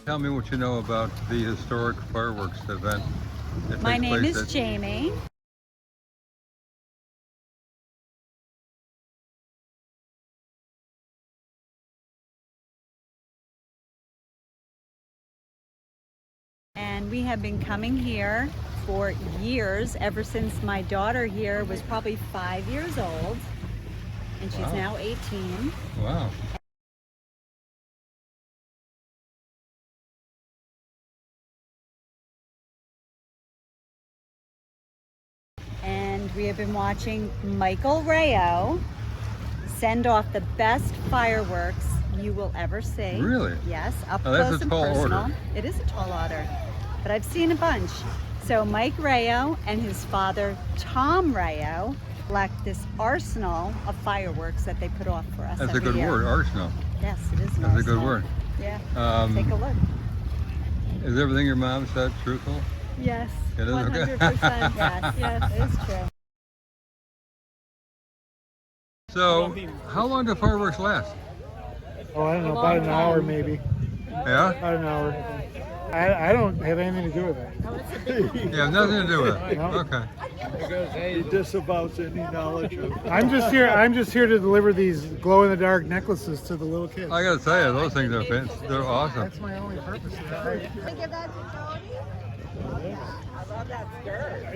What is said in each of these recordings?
Tell me what you know about the historic fireworks event that My takes name place is at Jamie. And we have been coming here for years, ever since my daughter here was probably 5 years old, and she's Wow. now 18. Wow. And we have been watching Mike Rao send off the best fireworks you will ever see. Really? Yes, up Now, that's close a and tall personal. order. It is a tall order, but I've seen a bunch. So Mike Rao and his father, Tom Rao, collect this arsenal of fireworks that they put off for us That's a every good year. word, arsenal. Yes, it is an That's a arsenal. good word. Yeah, take a look. Is everything your mom said truthful? Yes, It is okay. 100%. Yes, it is true. So, how long do fireworks last? Oh, I don't know, about an hour maybe. Yeah? About an hour. I don't have anything to do with it. You have nothing to do with it. No. Okay. He disavows any knowledge of. I'm just here to deliver these glow-in-the-dark necklaces to the little kids. I gotta tell you, those things are they're awesome. That's my only purpose. Give that to Tony. I love that skirt.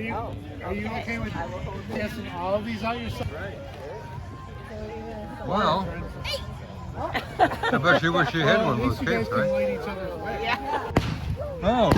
Are you okay with testing all of these out yourself? Well, I bet you wish you had one of those You guys kids, can right? light each other's way. Yeah. Oh.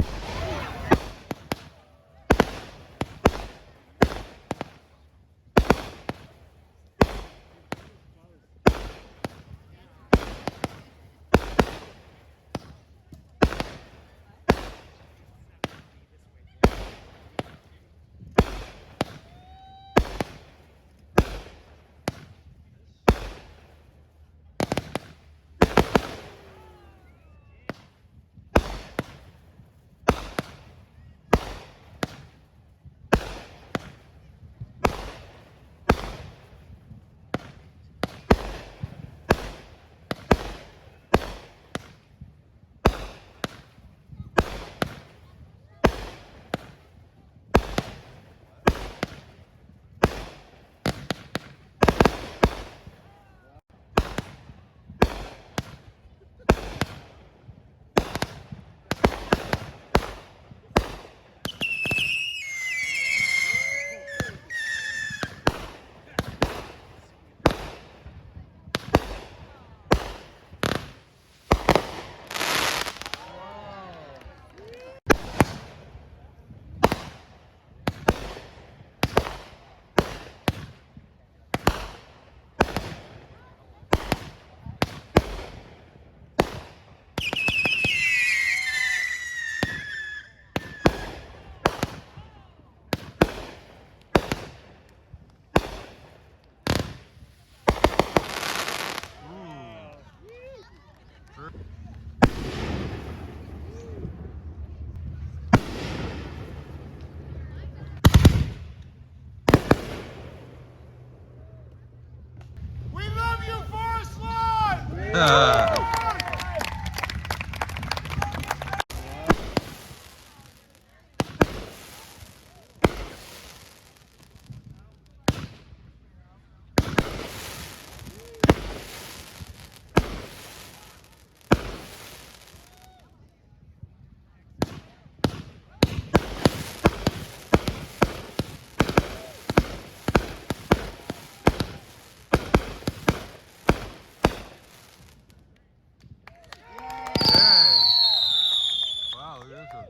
We love you, Forest Lawn! Wow, look at this one.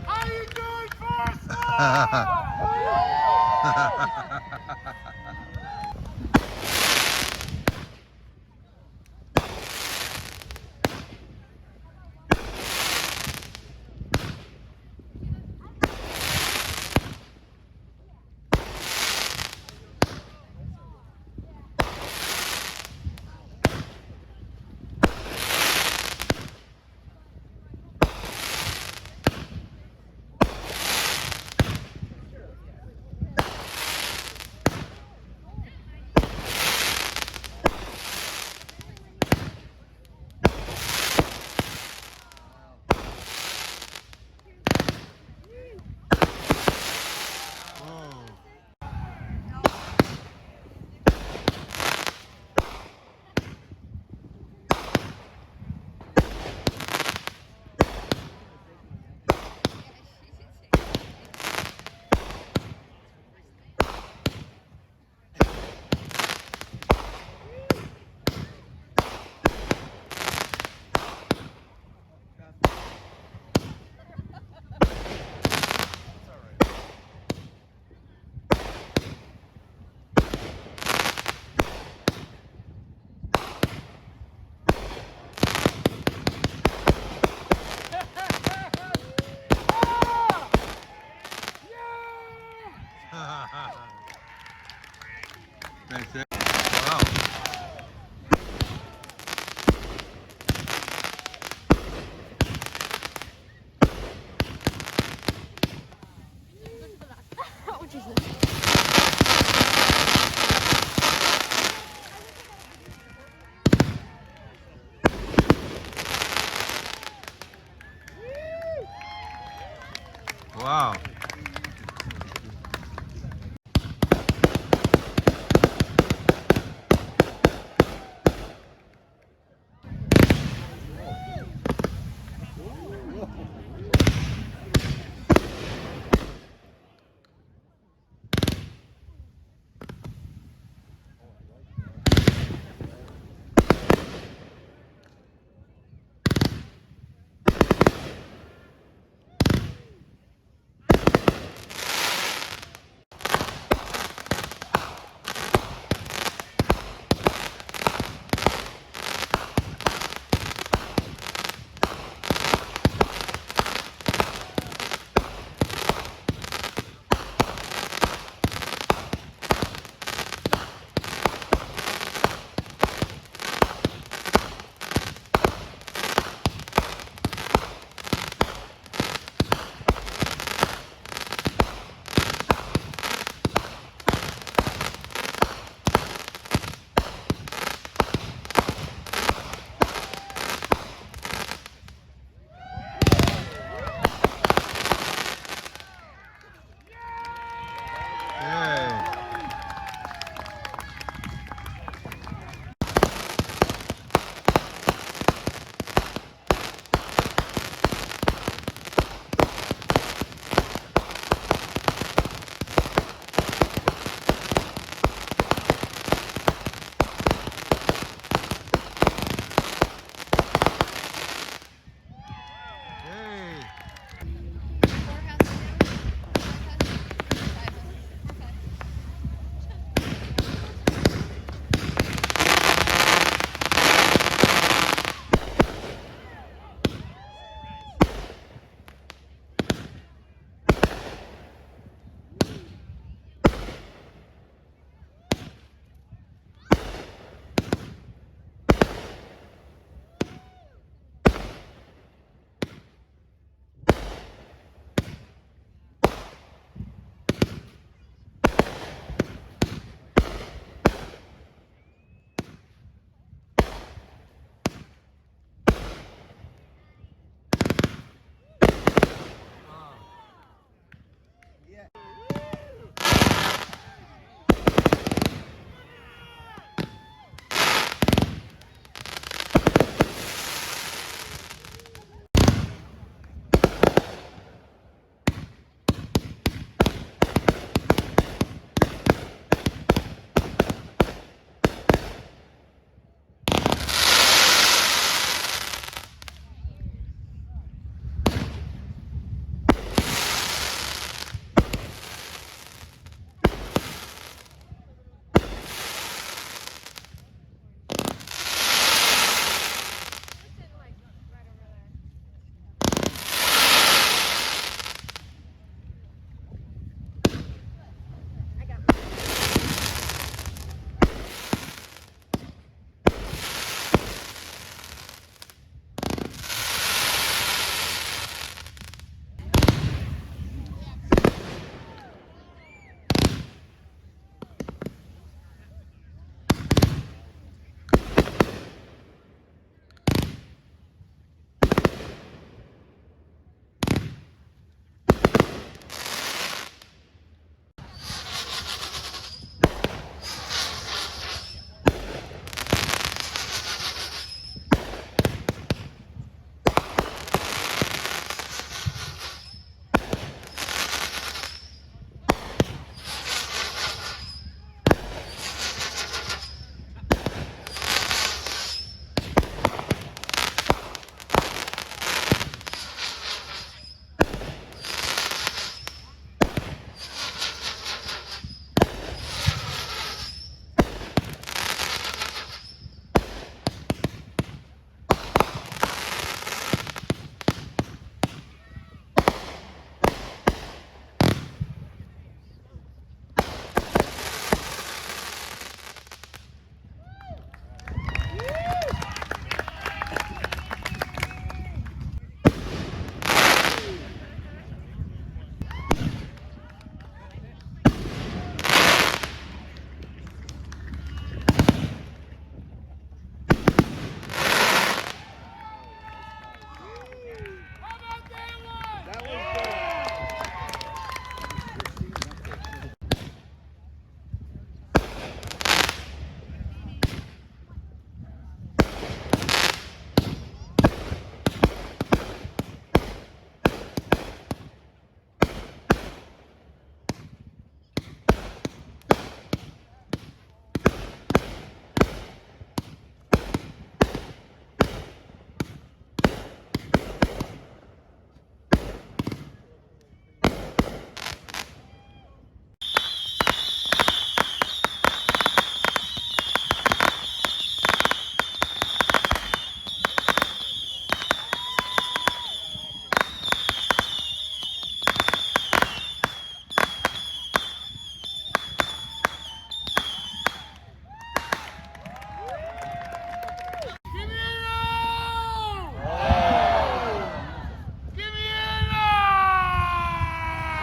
How you doing, Forest Lawn? Wow.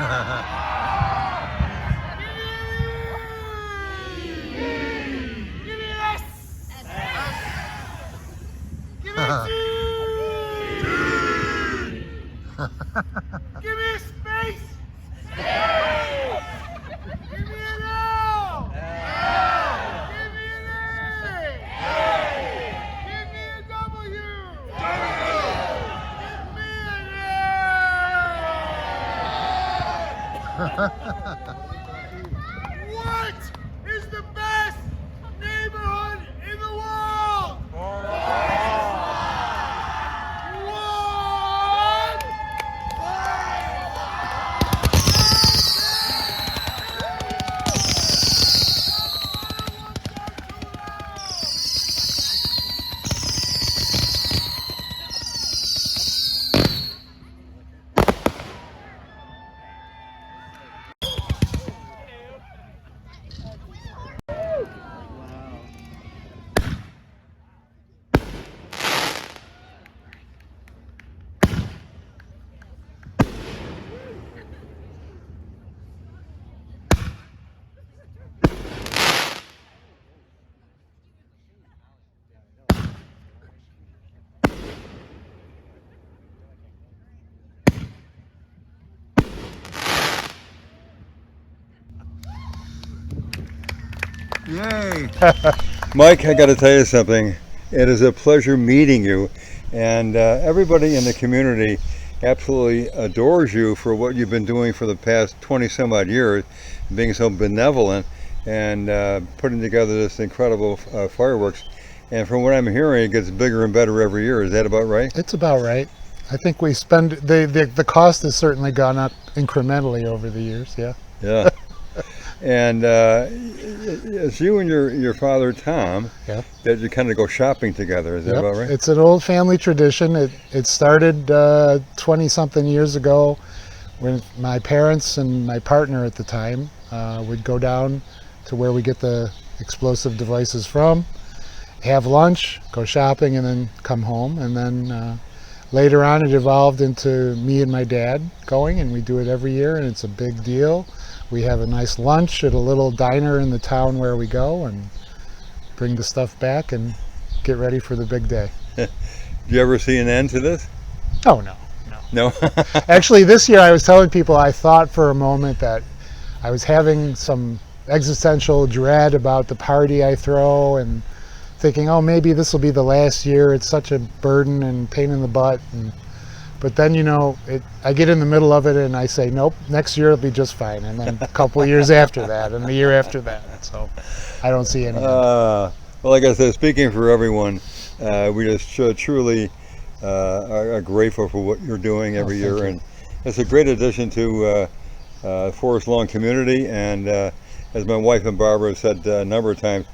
Give me a space! Give me an L! Give me an A! Give me a W! Give me an L! What is the best neighborhood in the world? What? Yay! Mike, I got to tell you something. It is a pleasure meeting you, and everybody in the community absolutely adores you for what you've been doing for the past 20 some odd years, being so benevolent and putting together this incredible fireworks. And from what I'm hearing, it gets bigger and better every year. Is that about right? It's about right. I think we spend the cost has certainly gone up incrementally over the years. Yeah. Yeah. And it's you and your father Tom that you kind of go shopping together. Is that about right? It's an old family tradition. It started 20-something years ago when my parents and my partner at the time would go down to where we get the explosive devices from, have lunch, go shopping, and then come home. And then later on it evolved into me and my dad going, and we do it every year, and it's a big deal. We have a nice lunch at a little diner in the town where we go and bring the stuff back and get ready for the big day. Do you ever see an end to this? Oh, no. No? Actually, this year I was telling people I thought for a moment that I was having some existential dread about the party I throw and thinking, oh, maybe this will be the last year. It's such a burden and pain in the butt. But then, I get in the middle of it and I say, nope, next year it'll be just fine. And then a couple of years after that and the year after that. So I don't see anything. Well, like I said, speaking for everyone, we just truly are grateful for what you're doing every year. And it's a great addition to Forest Lawn community. And as my wife and Barbara have said a number of times,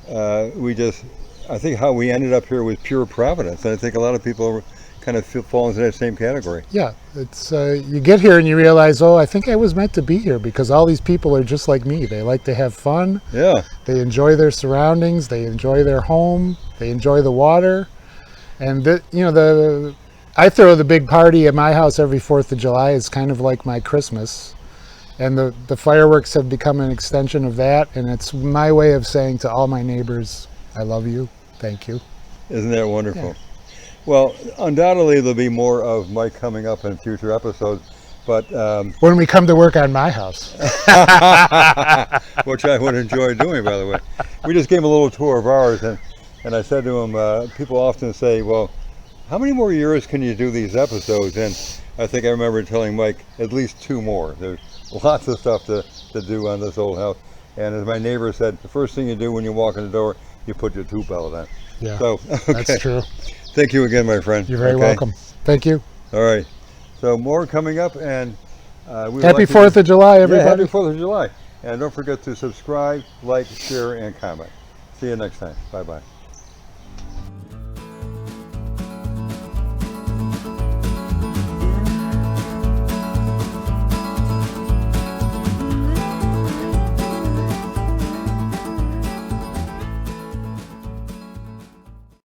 I think how we ended up here was pure providence. And I think a lot of people kind of fall into that same category. Yeah, it's you get here and you realize, oh, I think I was meant to be here because all these people are just like me. They like to have fun. Yeah. They enjoy their surroundings. They enjoy their home. They enjoy the water. And I throw the big party at my house every 4th of July. It's kind of like my Christmas. And the fireworks have become an extension of that. And it's my way of saying to all my neighbors, I love you. Thank you. Isn't that wonderful? Yeah. Well, undoubtedly there'll be more of Mike coming up in future episodes, but when we come to work on my house, which I would enjoy doing, by the way. We just gave him a little tour of ours, and I said to him, people often say, well, how many more years can you do these episodes? And I think I remember telling Mike at least 2 more. There's lots of stuff to do on this old house. And as my neighbor said, the first thing you do when you walk in the door, you put your tube belt on. Yeah, so, okay. That's true. Thank you again, my friend. You're very welcome. Thank you. All right. So more coming up, and happy 4th of July, everybody. Yeah, happy 4th of July. And don't forget to subscribe, like, share, and comment. See you next time. Bye-bye.